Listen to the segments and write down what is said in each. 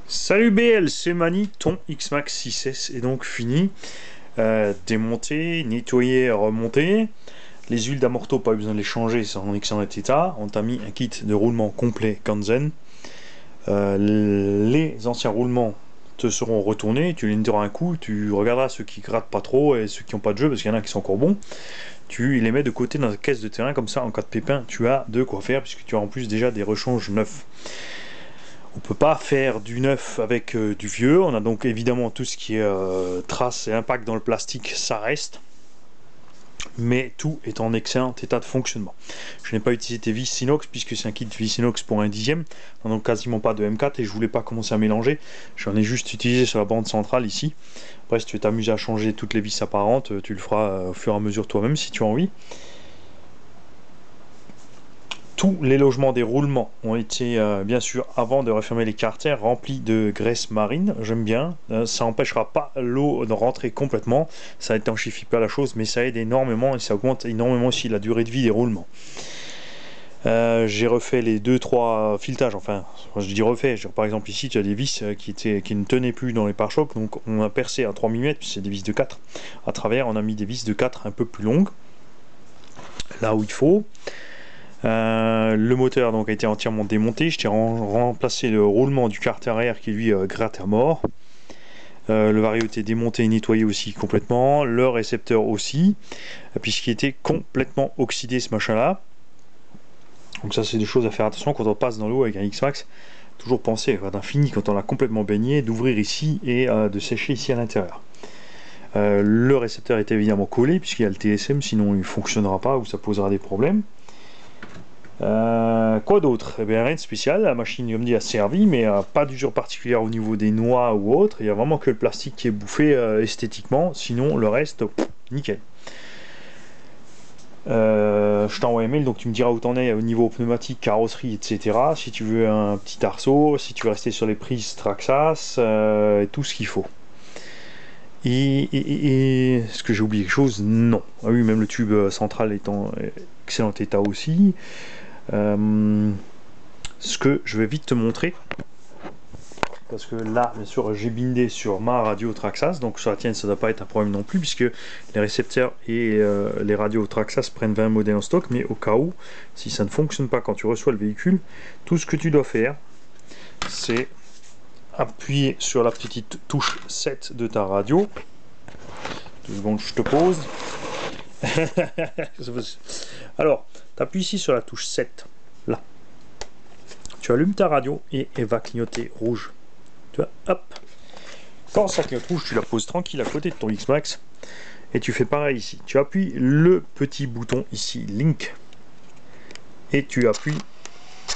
Salut BL, c'est Mani, ton X-Max 6S est donc fini. Démonté, nettoyé, remonté. Les huiles d'amorto, pas besoin de les changer, c'est en excellent état. On t'a mis un kit de roulement complet Kanzen. Les anciens roulements te seront retournés, tu les nettoieras un coup, tu regarderas ceux qui grattent pas trop et ceux qui n'ont pas de jeu, parce qu'il y en a qui sont encore bons. Tu les mets de côté dans la caisse de terrain, comme ça en cas de pépin, tu as de quoi faire, puisque tu as en plus déjà des rechanges neufs. On peut pas faire du neuf avec du vieux. On a donc évidemment tout ce qui est traces et impact dans le plastique, ça reste. Mais tout est en excellent état de fonctionnement. Je n'ai pas utilisé tes vis inox puisque c'est un kit vis inox pour un dixième. On n'a donc quasiment pas de M4 et je voulais pas commencer à mélanger. J'en ai juste utilisé sur la bande centrale ici. Après, si tu veux t'amuser à changer toutes les vis apparentes, tu le feras au fur et à mesure toi-même si tu as envie. Tous les logements des roulements ont été, bien sûr, avant de refermer les carters, remplis de graisse marine. J'aime bien. Ça n'empêchera pas l'eau de rentrer complètement. Ça étanchifie pas la chose, mais ça aide énormément et ça augmente énormément aussi la durée de vie des roulements. J'ai refait les 2-3 filetages. Enfin, je dis refait. Par exemple, ici, tu as des vis qui ne tenaient plus dans les pare-chocs. Donc, on a percé à 3 mm, puis c'est des vis de 4. À travers, on a mis des vis de 4 un peu plus longues. Là où il faut. Le moteur donc a été entièrement démonté. Je t'ai remplacé le roulement du carter arrière qui lui gratte à mort. Le vario était démonté et nettoyé aussi complètement. Le récepteur aussi, puisqu'il était complètement oxydé ce machin là. Donc ça c'est des choses à faire attention quand on passe dans l'eau avec un X-Max. Toujours penser quand on a fini, quand on l'a complètement baigné, d'ouvrir ici et de sécher ici à l'intérieur. Le récepteur est évidemment collé puisqu'il y a le TSM, sinon il ne fonctionnera pas ou ça posera des problèmes. Quoi d'autre? Eh bien rien de spécial, la machine comme dit a servi, mais pas d'usure particulière au niveau des noix ou autre. Il y a vraiment que le plastique qui est bouffé esthétiquement, sinon le reste, nickel. Je t'envoie un mail, donc tu me diras où t'en es au niveau pneumatique, carrosserie, etc. Si tu veux un petit arceau, si tu veux rester sur les prises Traxxas, tout ce qu'il faut. Et est-ce que j'ai oublié quelque chose? Non. Ah oui, même le tube central est en excellent état aussi. Ce que je vais vite te montrer, parce que là bien sûr j'ai bindé sur ma radio Traxxas, donc sur la tienne ça ne doit pas être un problème non plus puisque les récepteurs et les radios Traxxas prennent 20 modèles en stock, mais au cas où si ça ne fonctionne pas quand tu reçois le véhicule, tout ce que tu dois faire c'est appuyer sur la petite touche 7 de ta radio. 2 secondes, je te pose. Alors, tu appuies ici sur la touche 7, là. Tu allumes ta radio et elle va clignoter rouge. Tu vois, hop. Quand ça clignote rouge, tu la poses tranquille à côté de ton X-Max. Et tu fais pareil ici. Tu appuies le petit bouton ici, Link. Et tu appuies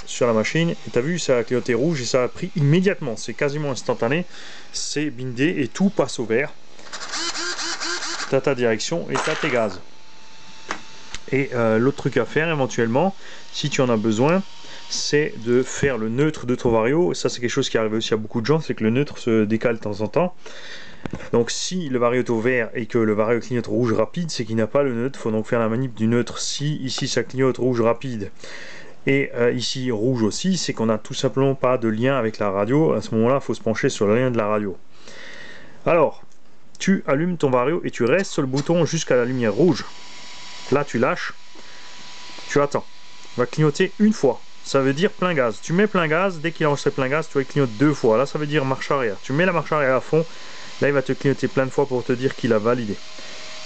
sur la machine. Et tu as vu, ça a clignoté rouge et ça a pris immédiatement. C'est quasiment instantané. C'est bindé et tout passe au vert. Tu as ta direction et tu as tes gaz. Et l'autre truc à faire éventuellement, si tu en as besoin, c'est de faire le neutre de ton vario. Ça c'est quelque chose qui arrive aussi à beaucoup de gens, c'est que le neutre se décale de temps en temps. Donc si le vario est au vert et que le vario clignote rouge rapide, c'est qu'il n'a pas le neutre. Il faut donc faire la manip du neutre. Si ici ça clignote rouge rapide et ici rouge aussi, c'est qu'on n'a tout simplement pas de lien avec la radio. À ce moment là il faut se pencher sur le lien de la radio. Alors tu allumes ton vario et tu restes sur le bouton jusqu'à la lumière rouge. Là tu lâches, tu attends, il va clignoter une fois, ça veut dire plein gaz. Tu mets plein gaz, dès qu'il a enregistré plein gaz, tu vois il clignote 2 fois, là ça veut dire marche arrière. Tu mets la marche arrière à fond, là il va te clignoter plein de fois pour te dire qu'il a validé.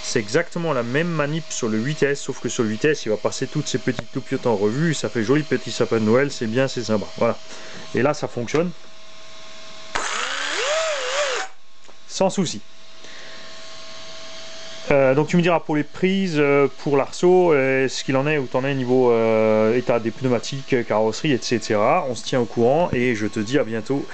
C'est exactement la même manip sur le 8S, sauf que sur le 8S il va passer toutes ces petites loupiottes en revue, ça fait joli petit sapin de Noël, c'est bien, c'est sympa, voilà. Et là ça fonctionne, sans souci. Donc tu me diras pour les prises, pour l'arceau, ce qu'il en est, où tu en es niveau état des pneumatiques, carrosserie, etc. On se tient au courant et je te dis à bientôt.